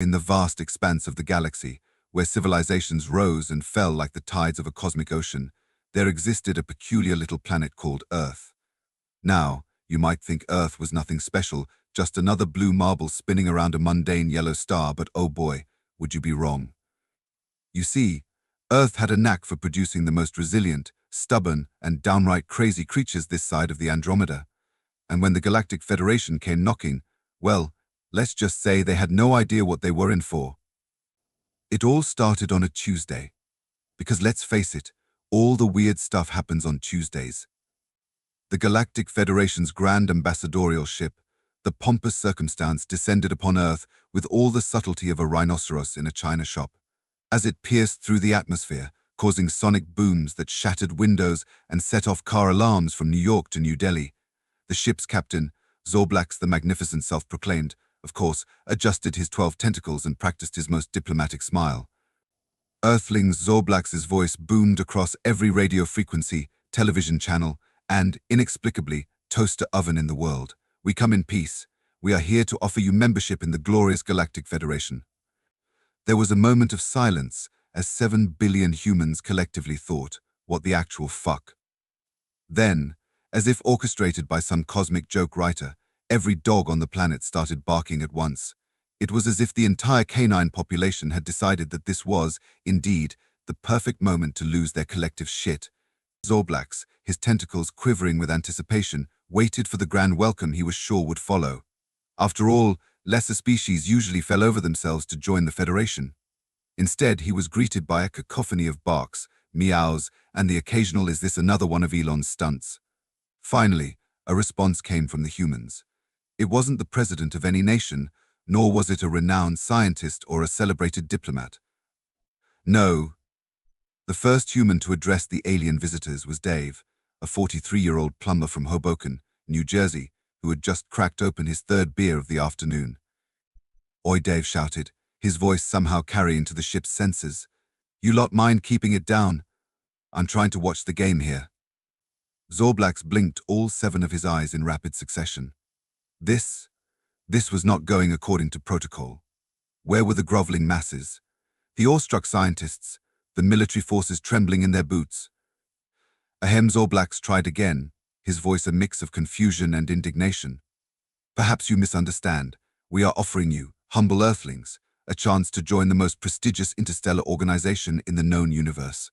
In the vast expanse of the galaxy, where civilizations rose and fell like the tides of a cosmic ocean, there existed a peculiar little planet called Earth. Now, you might think Earth was nothing special, just another blue marble spinning around a mundane yellow star, but oh boy, would you be wrong. You see, Earth had a knack for producing the most resilient, stubborn, and downright crazy creatures this side of the Andromeda. And when the Galactic Federation came knocking, well, let's just say they had no idea what they were in for. It all started on a Tuesday. Because let's face it, all the weird stuff happens on Tuesdays. The Galactic Federation's grand ambassadorial ship, the pompous circumstance, descended upon Earth with all the subtlety of a rhinoceros in a china shop. As it pierced through the atmosphere, causing sonic booms that shattered windows and set off car alarms from New York to New Delhi, the ship's captain, Zorblax the Magnificent self-proclaimed, of course, adjusted his 12 tentacles and practiced his most diplomatic smile. Earthling Zorblax's voice boomed across every radio frequency, television channel, and, inexplicably, toaster oven in the world. We come in peace. We are here to offer you membership in the glorious Galactic Federation. There was a moment of silence as 7 billion humans collectively thought, what the actual fuck? Then, as if orchestrated by some cosmic joke writer, every dog on the planet started barking at once. It was as if the entire canine population had decided that this was, indeed, the perfect moment to lose their collective shit. Zorblax, his tentacles quivering with anticipation, waited for the grand welcome he was sure would follow. After all, lesser species usually fell over themselves to join the Federation. Instead, he was greeted by a cacophony of barks, meows, and the occasional "is this another one of Elon's stunts?" Finally, a response came from the humans. It wasn't the president of any nation, nor was it a renowned scientist or a celebrated diplomat. No. The first human to address the alien visitors was Dave, a 43-year-old plumber from Hoboken, New Jersey, who had just cracked open his third beer of the afternoon. "Oi," Dave shouted, his voice somehow carrying to the ship's sensors. "You lot mind keeping it down? I'm trying to watch the game here." Zorblax blinked all 7 of his eyes in rapid succession. This was not going according to protocol. Where were the groveling masses? The awestruck scientists, the military forces trembling in their boots? Ahem, Zorblax tried again, his voice a mix of confusion and indignation. "Perhaps you misunderstand. We are offering you, humble earthlings, a chance to join the most prestigious interstellar organization in the known universe."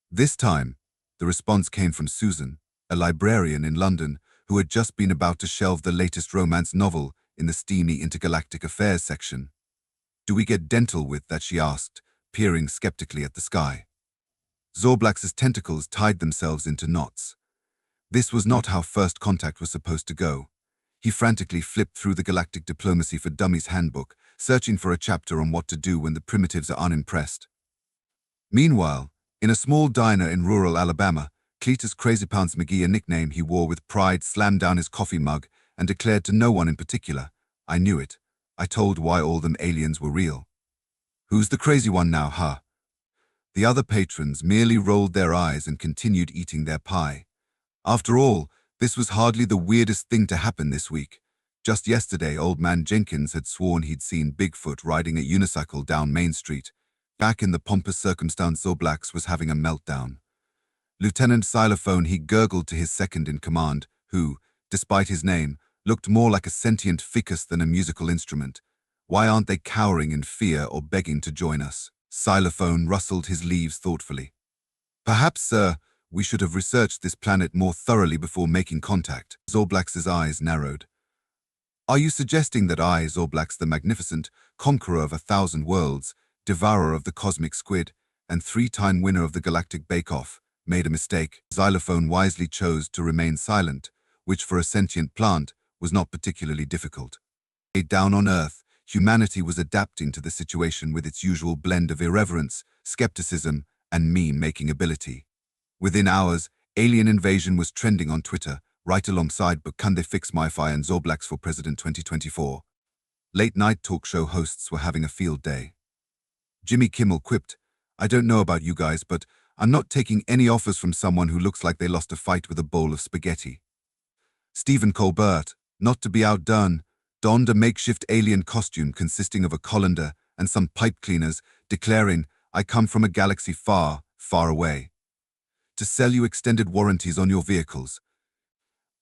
This time, the response came from Susan, a librarian in London, who had just been about to shelve the latest romance novel in the steamy intergalactic affairs section. "Do we get dental with that?" she asked, peering skeptically at the sky. Zorblax's tentacles tied themselves into knots. This was not how first contact was supposed to go. He frantically flipped through the Galactic Diplomacy for Dummies handbook, searching for a chapter on what to do when the primitives are unimpressed. Meanwhile, in a small diner in rural Alabama, Cletus Crazypants McGee, a nickname he wore with pride, slammed down his coffee mug and declared to no one in particular, "I knew it. I told why all them aliens were real." "Who's the crazy one now, huh?" The other patrons merely rolled their eyes and continued eating their pie. After all, this was hardly the weirdest thing to happen this week. Just yesterday, Old Man Jenkins had sworn he'd seen Bigfoot riding a unicycle down Main Street. Back in the pompous circumstance, Zorblax was having a meltdown. Lieutenant Xylophone, he gurgled to his second-in-command, who, despite his name, looked more like a sentient ficus than a musical instrument. "Why aren't they cowering in fear or begging to join us?" Xylophone rustled his leaves thoughtfully. "Perhaps, sir, we should have researched this planet more thoroughly before making contact." Zorblax's eyes narrowed. "Are you suggesting that I, Zorblax the Magnificent, conqueror of 1,000 worlds, devourer of the cosmic squid, and 3-time winner of the Galactic Bake-Off, made a mistake?" Xylophone wisely chose to remain silent, which for a sentient plant was not particularly difficult. Down on Earth, humanity was adapting to the situation with its usual blend of irreverence, skepticism, and meme-making ability. Within hours, alien invasion was trending on Twitter, right alongside "But Can They Fix MiFi" and Zorblax for President 2024. Late-night talk show hosts were having a field day. Jimmy Kimmel quipped, "I don't know about you guys, but I'm not taking any offers from someone who looks like they lost a fight with a bowl of spaghetti." Stephen Colbert, not to be outdone, donned a makeshift alien costume consisting of a colander and some pipe cleaners, declaring, "I come from a galaxy far, far away, to sell you extended warranties on your vehicles."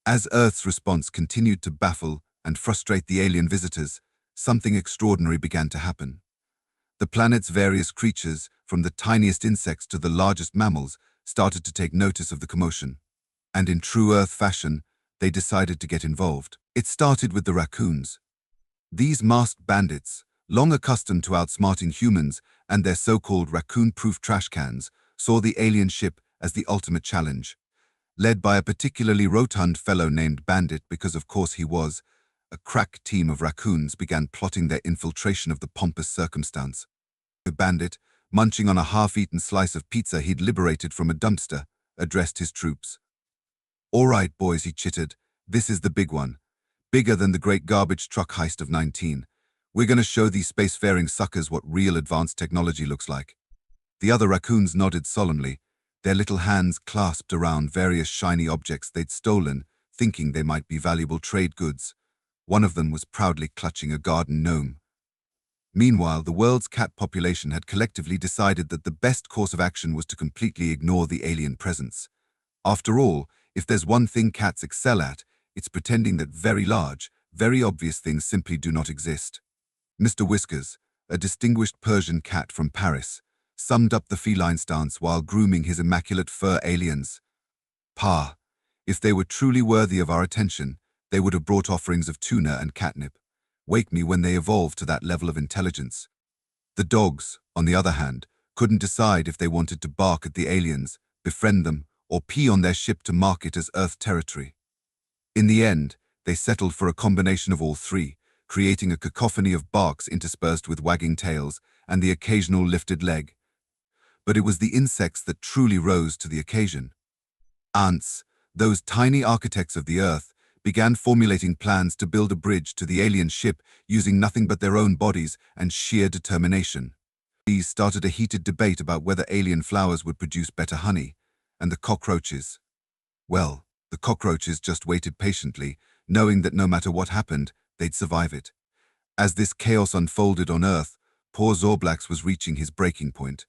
As Earth's response continued to baffle and frustrate the alien visitors, something extraordinary began to happen. The planet's various creatures, from the tiniest insects to the largest mammals, started to take notice of the commotion. And in true Earth fashion, they decided to get involved. It started with the raccoons. These masked bandits, long accustomed to outsmarting humans and their so-called raccoon-proof trash cans, saw the alien ship as the ultimate challenge. Led by a particularly rotund fellow named Bandit, because of course he was, a crack team of raccoons began plotting their infiltration of the pompous circumstance. The Bandit, munching on a half-eaten slice of pizza he'd liberated from a dumpster, addressed his troops. "All right, boys," he chittered, "this is the big one. Bigger than the great garbage truck heist of 19. We're going to show these spacefaring suckers what real advanced technology looks like." The other raccoons nodded solemnly, their little hands clasped around various shiny objects they'd stolen, thinking they might be valuable trade goods. One of them was proudly clutching a garden gnome. Meanwhile, the world's cat population had collectively decided that the best course of action was to completely ignore the alien presence. After all, if there's one thing cats excel at, it's pretending that very large, very obvious things simply do not exist. Mr. Whiskers, a distinguished Persian cat from Paris, summed up the feline stance while grooming his immaculate fur aliens. "Pa, if they were truly worthy of our attention, they would have brought offerings of tuna and catnip. Wake me when they evolve to that level of intelligence." The dogs, on the other hand, couldn't decide if they wanted to bark at the aliens, befriend them, or pee on their ship to mark it as Earth territory. In the end, they settled for a combination of all three, creating a cacophony of barks interspersed with wagging tails and the occasional lifted leg. But it was the insects that truly rose to the occasion. Ants, those tiny architects of the Earth, began formulating plans to build a bridge to the alien ship using nothing but their own bodies and sheer determination. These started a heated debate about whether alien flowers would produce better honey, and the cockroaches. Well, the cockroaches just waited patiently, knowing that no matter what happened, they'd survive it. As this chaos unfolded on Earth, poor Zorblax was reaching his breaking point.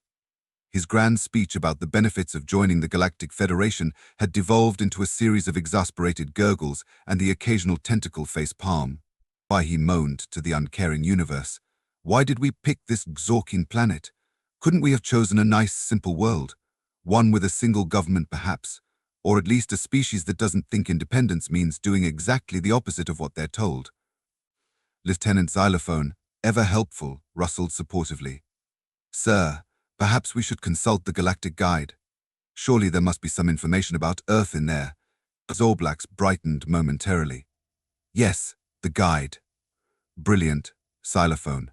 His grand speech about the benefits of joining the Galactic Federation had devolved into a series of exasperated gurgles and the occasional tentacle face palm. Why, he moaned to the uncaring universe. Why did we pick this Xorkin planet? Couldn't we have chosen a nice, simple world? One with a single government, perhaps? Or at least a species that doesn't think independence means doing exactly the opposite of what they're told? Lieutenant Xylophone, ever helpful, rustled supportively. "Sir, perhaps we should consult the Galactic Guide. Surely there must be some information about Earth in there." Zorblax brightened momentarily. "Yes, the guide." "Brilliant, Xylophone.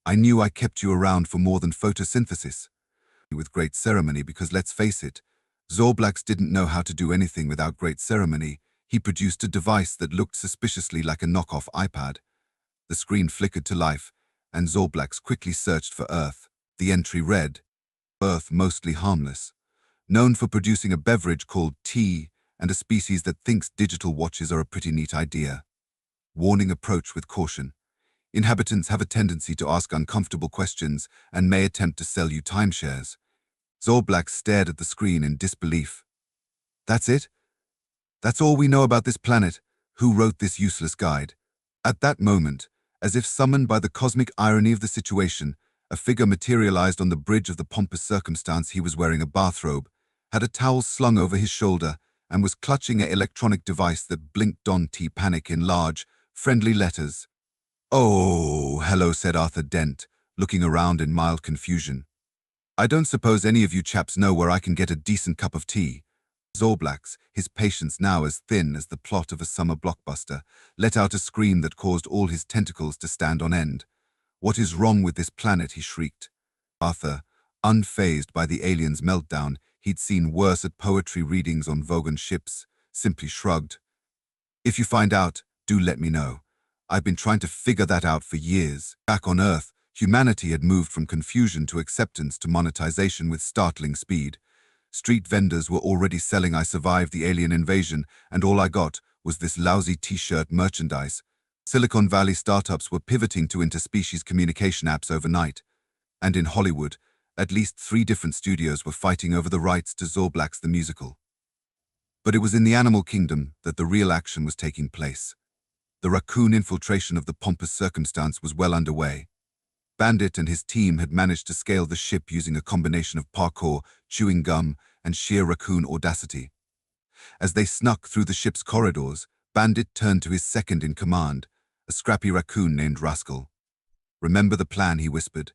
I knew I kept you around for more than photosynthesis." With great ceremony, because let's face it, Zorblax didn't know how to do anything without great ceremony, he produced a device that looked suspiciously like a knockoff iPad. The screen flickered to life, and Zorblax quickly searched for Earth. The entry read, "Earth mostly harmless. Known for producing a beverage called tea and a species that thinks digital watches are a pretty neat idea. Warning, approach with caution. Inhabitants have a tendency to ask uncomfortable questions and may attempt to sell you timeshares." Zorblax stared at the screen in disbelief. "That's it? That's all we know about this planet? Who wrote this useless guide?" At that moment, as if summoned by the cosmic irony of the situation, a figure materialized on the bridge of the pompous circumstance. He was wearing a bathrobe, had a towel slung over his shoulder, and was clutching an electronic device that blinked on T-Panic in large, friendly letters. "Oh, hello," said Arthur Dent, looking around in mild confusion. "I don't suppose any of you chaps know where I can get a decent cup of tea." Zorblax, his patience now as thin as the plot of a summer blockbuster, let out a scream that caused all his tentacles to stand on end. "What is wrong with this planet?" he shrieked. Arthur, unfazed by the alien's meltdown, he'd seen worse at poetry readings on Vogan ships, simply shrugged. "If you find out, do let me know. I've been trying to figure that out for years." Back on Earth, humanity had moved from confusion to acceptance to monetization with startling speed. Street vendors were already selling "I survived the alien invasion, and all I got was this lousy t-shirt merchandise." Silicon Valley startups were pivoting to interspecies communication apps overnight, and in Hollywood, at least 3 different studios were fighting over the rights to Zorblacks the musical. But it was in the animal kingdom that the real action was taking place. The raccoon infiltration of the pompous circumstance was well underway. Bandit and his team had managed to scale the ship using a combination of parkour, chewing gum, and sheer raccoon audacity. As they snuck through the ship's corridors, Bandit turned to his second-in-command, a scrappy raccoon named Rascal. "Remember the plan," he whispered.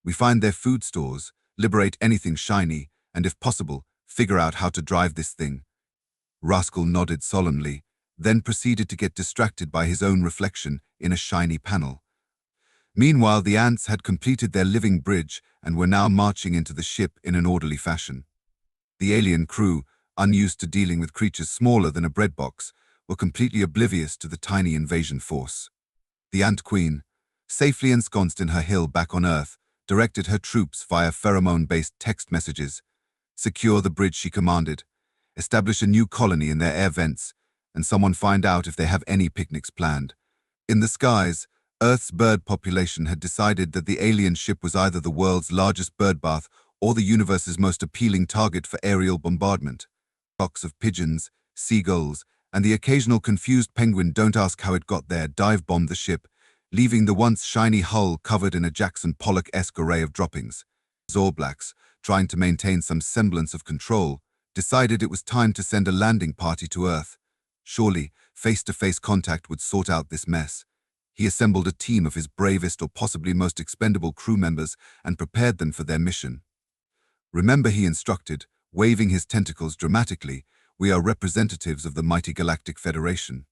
"We find their food stores, liberate anything shiny, and if possible, figure out how to drive this thing." Rascal nodded solemnly, then proceeded to get distracted by his own reflection in a shiny panel. Meanwhile, the ants had completed their living bridge and were now marching into the ship in an orderly fashion. The alien crew, unused to dealing with creatures smaller than a bread box, were completely oblivious to the tiny invasion force. The Ant Queen, safely ensconced in her hill back on Earth, directed her troops via pheromone-based text messages. "Secure the bridge," she commanded. "Establish a new colony in their air vents, and someone find out if they have any picnics planned." In the skies, Earth's bird population had decided that the alien ship was either the world's largest birdbath or the universe's most appealing target for aerial bombardment. Flocks of pigeons, seagulls, and the occasional confused penguin, don't ask how it got there, dive-bombed the ship, leaving the once shiny hull covered in a Jackson Pollock-esque array of droppings. Zorblacks, trying to maintain some semblance of control, decided it was time to send a landing party to Earth. Surely, face-to-face contact would sort out this mess. He assembled a team of his bravest or possibly most expendable crew members and prepared them for their mission. "Remember," he instructed, waving his tentacles dramatically, "we are representatives of the mighty Galactic Federation.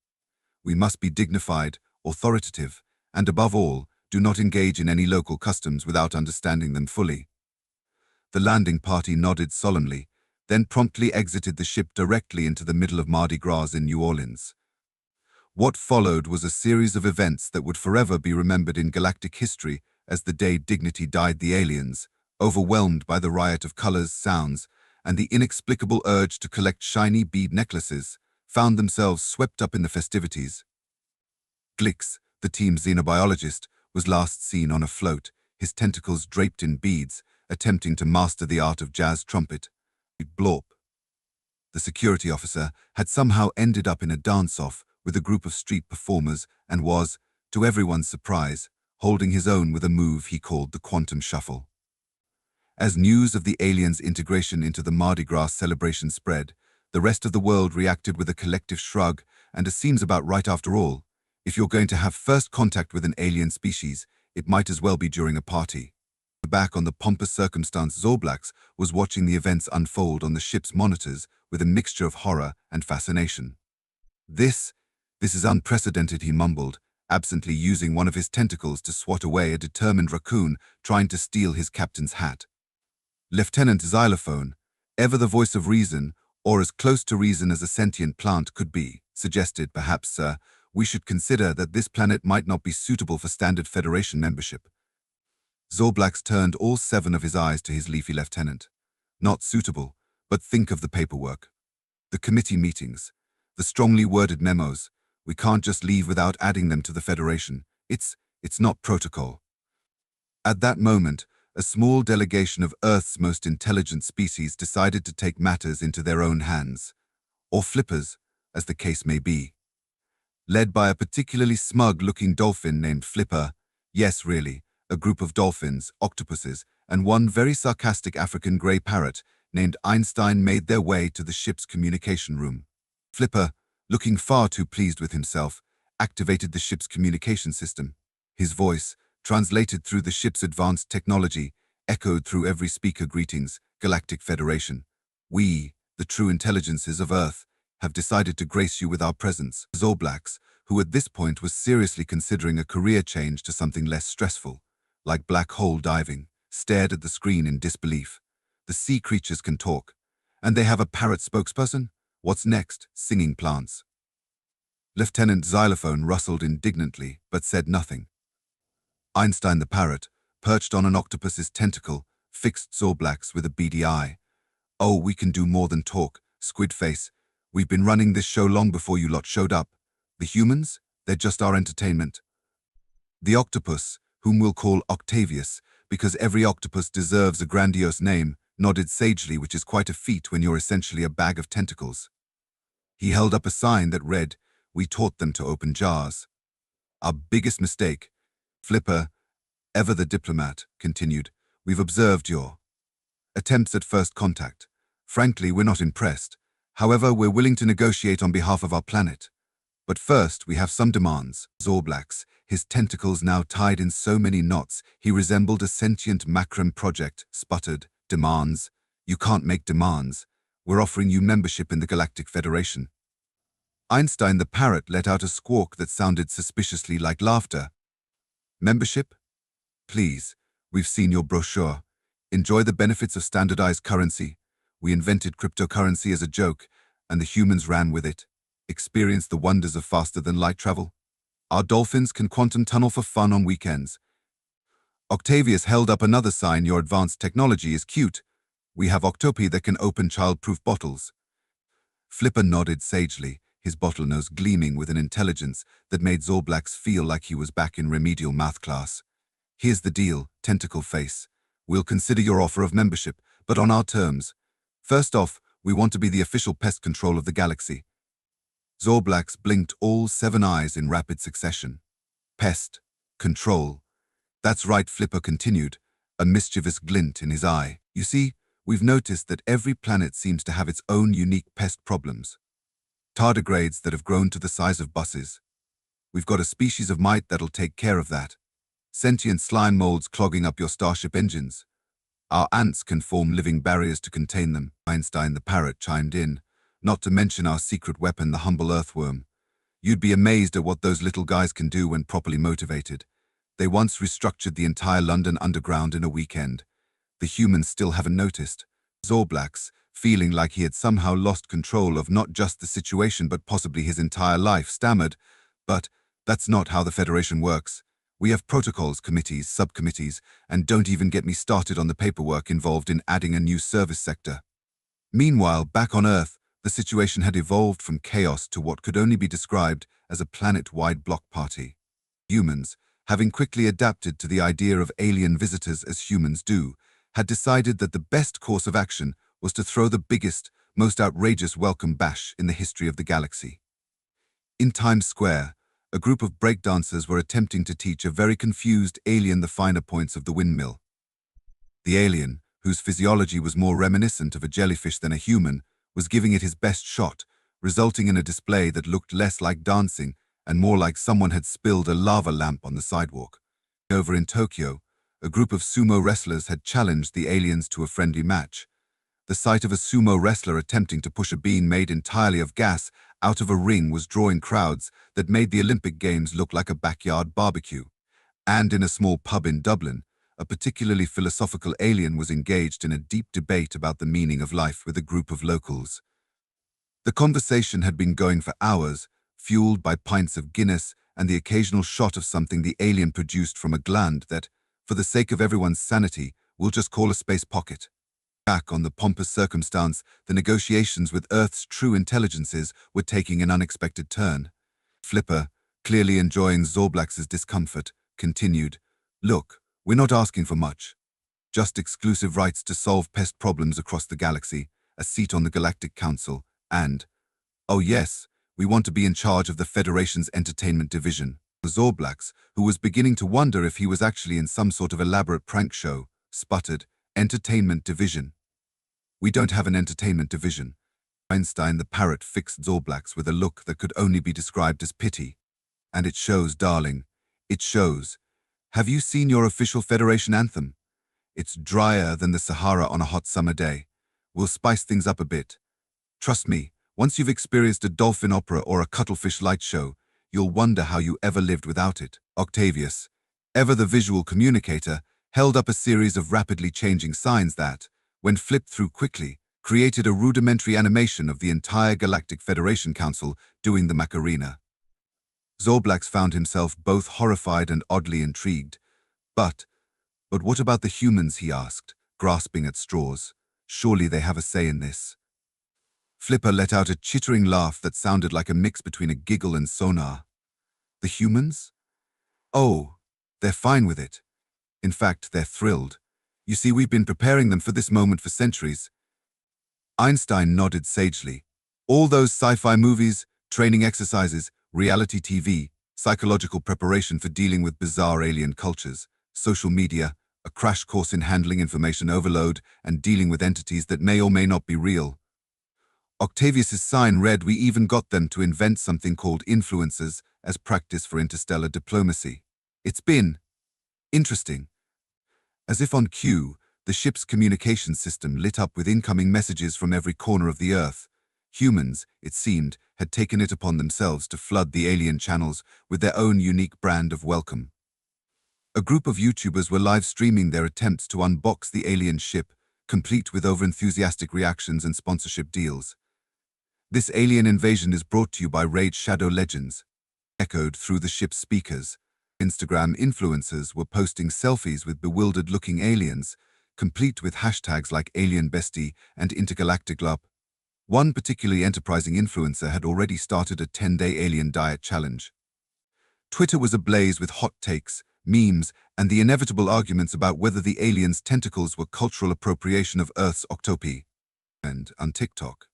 We must be dignified, authoritative, and above all, do not engage in any local customs without understanding them fully." The landing party nodded solemnly, then promptly exited the ship directly into the middle of Mardi Gras in New Orleans. What followed was a series of events that would forever be remembered in galactic history as the day dignity died. The aliens, overwhelmed by the riot of colors, sounds, and the inexplicable urge to collect shiny bead necklaces, found themselves swept up in the festivities. Glix, the team's xenobiologist, was last seen on a float, his tentacles draped in beads, attempting to master the art of jazz trumpet. Blorp. The security officer had somehow ended up in a dance-off with a group of street performers and was, to everyone's surprise, holding his own with a move he called the Quantum Shuffle. As news of the aliens' integration into the Mardi Gras celebration spread, the rest of the world reacted with a collective shrug, and it seems about right after all. If you're going to have first contact with an alien species, it might as well be during a party. Back on the pompous circumstance, Zorblacks was watching the events unfold on the ship's monitors with a mixture of horror and fascination. This is unprecedented," he mumbled, absently using one of his tentacles to swat away a determined raccoon trying to steal his captain's hat. Lieutenant Xylophone, ever the voice of reason, or as close to reason as a sentient plant could be, suggested, "Perhaps, sir, we should consider that this planet might not be suitable for standard Federation membership." Zorblacks turned all 7 of his eyes to his leafy lieutenant. "Not suitable, but think of the paperwork. The committee meetings, the strongly worded memos. We can't just leave without adding them to the Federation. It's not protocol." At that moment, a small delegation of Earth's most intelligent species decided to take matters into their own hands, or flippers, as the case may be. Led by a particularly smug-looking dolphin named Flipper, yes, really, a group of dolphins, octopuses, and one very sarcastic African grey parrot named Einstein made their way to the ship's communication room. Flipper, looking far too pleased with himself, activated the ship's communication system. His voice, translated through the ship's advanced technology, echoed through every speaker. "Greetings, Galactic Federation. We, the true intelligences of Earth, have decided to grace you with our presence." Zorblacks, who at this point was seriously considering a career change to something less stressful, like black hole diving, stared at the screen in disbelief. "The sea creatures can talk, and they have a parrot spokesperson? What's next? Singing plants." Lieutenant Xylophone rustled indignantly, but said nothing. Einstein the parrot, perched on an octopus's tentacle, fixed Zorblacks with a beady eye. "Oh, we can do more than talk, Squidface. We've been running this show long before you lot showed up. The humans, they're just our entertainment. The octopus, whom we'll call Octavius, because every octopus deserves a grandiose name, nodded sagely, which is quite a feat when you're essentially a bag of tentacles. He held up a sign that read, "We taught them to open jars." Our biggest mistake. Flipper, ever the diplomat, continued, "We've observed your attempts at first contact. Frankly, we're not impressed. However, we're willing to negotiate on behalf of our planet. But first, we have some demands." Zorblax, his tentacles now tied in so many knots, he resembled a sentient macram project, sputtered, "Demands? You can't make demands. We're offering you membership in the Galactic Federation." Einstein the parrot let out a squawk that sounded suspiciously like laughter. "Membership? Please, we've seen your brochure. Enjoy the benefits of standardized currency. We invented cryptocurrency as a joke, and the humans ran with it. Experience the wonders of faster-than-light travel. Our dolphins can quantum tunnel for fun on weekends." Octavius held up another sign. "Your advanced technology is cute. We have octopi that can open child-proof bottles." Flipper nodded sagely, his bottlenose gleaming with an intelligence that made Zorblax feel like he was back in remedial math class. "Here's the deal, Tentacle Face. We'll consider your offer of membership, but on our terms. First off, we want to be the official pest control of the galaxy." Zorblax blinked all 7 eyes in rapid succession. "Pest control. That's right," Flipper continued, a mischievous glint in his eye. "You see, we've noticed that every planet seems to have its own unique pest problems. Tardigrades that have grown to the size of buses. We've got a species of mite that'll take care of that. Sentient slime molds clogging up your starship engines. Our ants can form living barriers to contain them." Einstein the parrot chimed in, "Not to mention our secret weapon, the humble earthworm. You'd be amazed at what those little guys can do when properly motivated. They once restructured the entire London Underground in a weekend. The humans still haven't noticed." Zorblax, feeling like he had somehow lost control of not just the situation but possibly his entire life, stammered, "But that's not how the Federation works. We have protocols, committees, subcommittees, and don't even get me started on the paperwork involved in adding a new service sector." Meanwhile, back on Earth, the situation had evolved from chaos to what could only be described as a planet-wide block party. Humans, having quickly adapted to the idea of alien visitors as humans do, had decided that the best course of action was to throw the biggest, most outrageous welcome bash in the history of the galaxy. In Times Square, a group of breakdancers were attempting to teach a very confused alien the finer points of the windmill. The alien, whose physiology was more reminiscent of a jellyfish than a human, was giving it his best shot, resulting in a display that looked less like dancing and more like someone had spilled a lava lamp on the sidewalk. Over in Tokyo, a group of sumo wrestlers had challenged the aliens to a friendly match. The sight of a sumo wrestler attempting to push a bean made entirely of gas out of a ring was drawing crowds that made the Olympic Games look like a backyard barbecue. And in a small pub in Dublin, a particularly philosophical alien was engaged in a deep debate about the meaning of life with a group of locals. The conversation had been going for hours, fueled by pints of Guinness and the occasional shot of something the alien produced from a gland that, for the sake of everyone's sanity, we'll just call a space pocket. Back on the pompous circumstance, the negotiations with Earth's true intelligences were taking an unexpected turn. Flipper, clearly enjoying Zorblax's discomfort, continued, "Look, we're not asking for much. Just exclusive rights to solve pest problems across the galaxy, a seat on the Galactic Council, and, oh yes, we want to be in charge of the Federation's entertainment division." Zorblax, who was beginning to wonder if he was actually in some sort of elaborate prank show, sputtered, "Entertainment division? We don't have an entertainment division." Einstein the parrot fixed Zorblax with a look that could only be described as pity. "And it shows, darling. It shows. Have you seen your official Federation anthem? It's drier than the Sahara on a hot summer day. We'll spice things up a bit. Trust me, once you've experienced a dolphin opera or a cuttlefish light show, you'll wonder how you ever lived without it." Octavius, ever the visual communicator, held up a series of rapidly changing signs that, when flipped through quickly, created a rudimentary animation of the entire Galactic Federation Council doing the Macarena. Zorblax found himself both horrified and oddly intrigued. But what about the humans, he asked, grasping at straws. Surely they have a say in this. Flipper let out a chittering laugh that sounded like a mix between a giggle and sonar. The humans? Oh, they're fine with it. In fact, they're thrilled. You see, we've been preparing them for this moment for centuries. Einstein nodded sagely. All those sci-fi movies, training exercises, reality TV, psychological preparation for dealing with bizarre alien cultures, social media, a crash course in handling information overload and dealing with entities that may or may not be real. Octavius's sign read, "We even got them to invent something called influencers as practice for interstellar diplomacy." It's been interesting. As if on cue, the ship's communication system lit up with incoming messages from every corner of the Earth. Humans, it seemed, had taken it upon themselves to flood the alien channels with their own unique brand of welcome. A group of YouTubers were live streaming their attempts to unbox the alien ship, complete with over-enthusiastic reactions and sponsorship deals. This alien invasion is brought to you by Raid Shadow Legends, echoed through the ship's speakers. Instagram influencers were posting selfies with bewildered-looking aliens, complete with hashtags like Alien Bestie and Intergalactic Lup. One particularly enterprising influencer had already started a 10-day alien diet challenge. Twitter was ablaze with hot takes, memes, and the inevitable arguments about whether the aliens' tentacles were cultural appropriation of Earth's octopi. And on TikTok.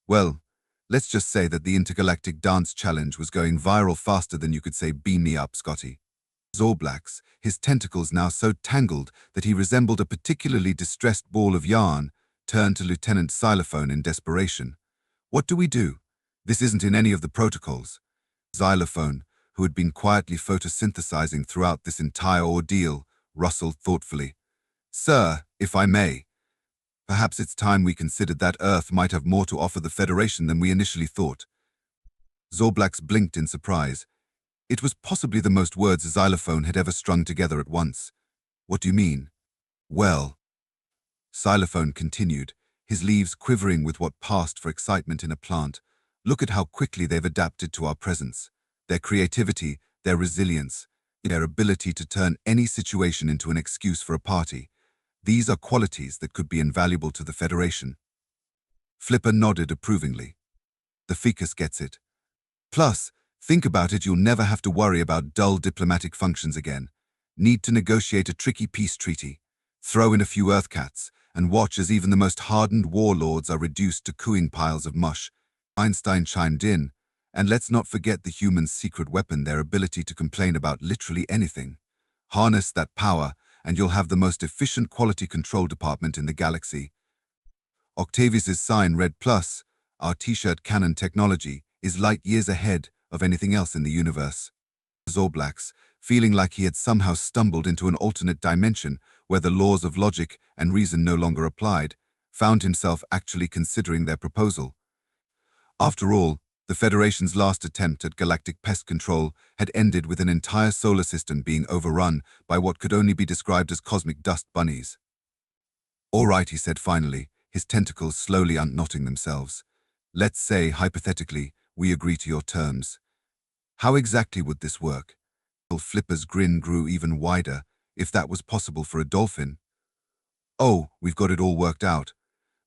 Well, let's just say that the Intergalactic Dance Challenge was going viral faster than you could say, "Beam me up, Scotty." Zorblax, his tentacles now so tangled that he resembled a particularly distressed ball of yarn, turned to Lieutenant Xylophone in desperation. "What do we do? This isn't in any of the protocols." Xylophone, who had been quietly photosynthesizing throughout this entire ordeal, rustled thoughtfully. "Sir, if I may, perhaps it's time we considered that Earth might have more to offer the Federation than we initially thought." Zorblax blinked in surprise. It was possibly the most words Xylophone had ever strung together at once. "What do you mean?" "Well," Xylophone continued, his leaves quivering with what passed for excitement in a plant, "look at how quickly they've adapted to our presence. Their creativity, their resilience, their ability to turn any situation into an excuse for a party. These are qualities that could be invaluable to the Federation." Flipper nodded approvingly. "The ficus gets it. Plus, think about it, you'll never have to worry about dull diplomatic functions again. Need to negotiate a tricky peace treaty, throw in a few Earthcats, and watch as even the most hardened warlords are reduced to cooing piles of mush." Einstein chimed in, "And let's not forget the humans' secret weapon, their ability to complain about literally anything. Harness that power, and you'll have the most efficient quality control department in the galaxy." Octavius's sign read, "Plus, our T-shirt cannon technology is light years ahead of anything else in the universe." Zorblax, feeling like he had somehow stumbled into an alternate dimension where the laws of logic and reason no longer applied, found himself actually considering their proposal. After all, the Federation's last attempt at galactic pest control had ended with an entire solar system being overrun by what could only be described as cosmic dust bunnies. "All right," he said finally, his tentacles slowly unknotting themselves. "Let's say, hypothetically, we agree to your terms. How exactly would this work?" Flipper's grin grew even wider, if that was possible for a dolphin. "Oh, we've got it all worked out.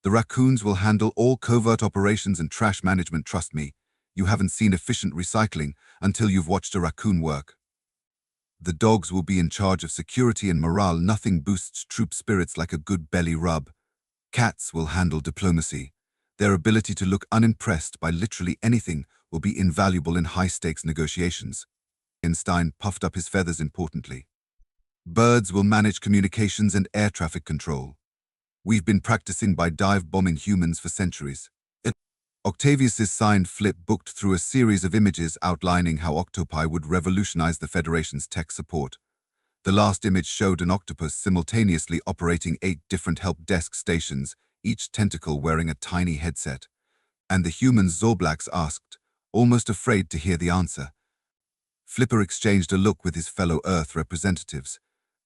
The raccoons will handle all covert operations and trash management, trust me. You haven't seen efficient recycling until you've watched a raccoon work. The dogs will be in charge of security and morale. Nothing boosts troop spirits like a good belly rub. Cats will handle diplomacy. Their ability to look unimpressed by literally anything will be invaluable in high-stakes negotiations." Einstein puffed up his feathers importantly. "Birds will manage communications and air traffic control. We've been practicing by dive-bombing humans for centuries." Octavius's signed flip booked through a series of images outlining how octopi would revolutionize the Federation's tech support. The last image showed an octopus simultaneously operating 8 different help desk stations, each tentacle wearing a tiny headset. And the human Zorblax asked, almost afraid to hear the answer. Flipper exchanged a look with his fellow Earth representatives.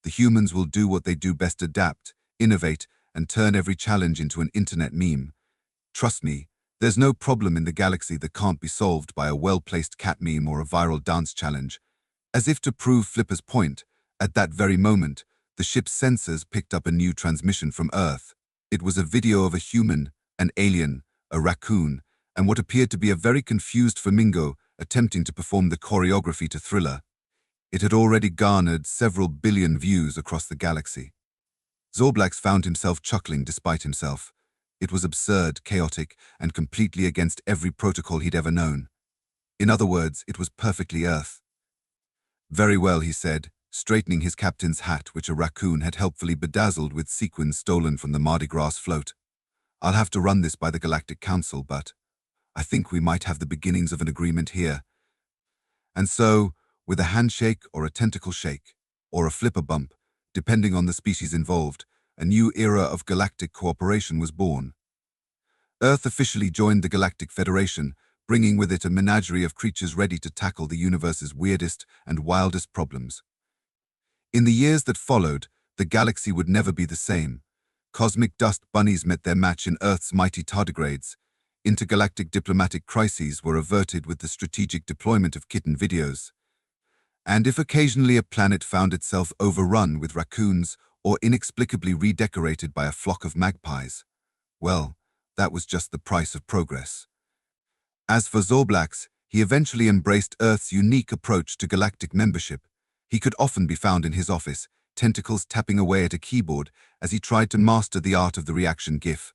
"The humans will do what they do best: adapt, innovate, and turn every challenge into an internet meme. Trust me, there's no problem in the galaxy that can't be solved by a well-placed cat meme or a viral dance challenge." As if to prove Flipper's point, at that very moment, the ship's sensors picked up a new transmission from Earth. It was a video of a human, an alien, a raccoon, and what appeared to be a very confused flamingo attempting to perform the choreography to Thriller. It had already garnered several billion views across the galaxy. Zorblax found himself chuckling despite himself. It was absurd, chaotic, and completely against every protocol he'd ever known. In other words, it was perfectly Earth. Very well, he said, straightening his captain's hat, which a raccoon had helpfully bedazzled with sequins stolen from the Mardi Gras float. I'll have to run this by the Galactic Council, but I think we might have the beginnings of an agreement here. And so, with a handshake or a tentacle shake, or a flipper bump, depending on the species involved, a new era of galactic cooperation was born. Earth officially joined the Galactic Federation, bringing with it a menagerie of creatures ready to tackle the universe's weirdest and wildest problems. In the years that followed, the galaxy would never be the same. Cosmic dust bunnies met their match in Earth's mighty tardigrades. Intergalactic diplomatic crises were averted with the strategic deployment of kitten videos. And if occasionally a planet found itself overrun with raccoons or inexplicably redecorated by a flock of magpies, well, that was just the price of progress. As for Zorblax, he eventually embraced Earth's unique approach to galactic membership. He could often be found in his office, tentacles tapping away at a keyboard as he tried to master the art of the reaction GIF.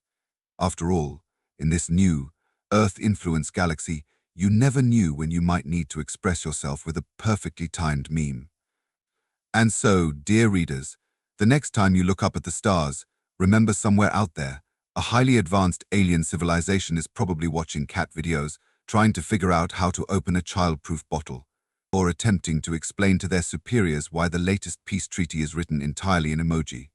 After all, in this new, Earth-influenced galaxy, you never knew when you might need to express yourself with a perfectly timed meme. And so, dear readers, the next time you look up at the stars, remember somewhere out there, a highly advanced alien civilization is probably watching cat videos, trying to figure out how to open a child-proof bottle, or attempting to explain to their superiors why the latest peace treaty is written entirely in emoji.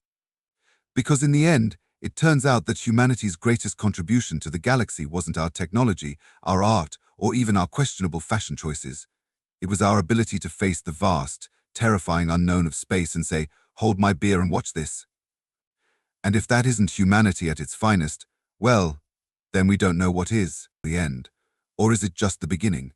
Because in the end, it turns out that humanity's greatest contribution to the galaxy wasn't our technology, our art, or even our questionable fashion choices. It was our ability to face the vast, terrifying unknown of space and say, "Hold my beer and watch this." And if that isn't humanity at its finest, well, then we don't know what is the end. Or is it just the beginning?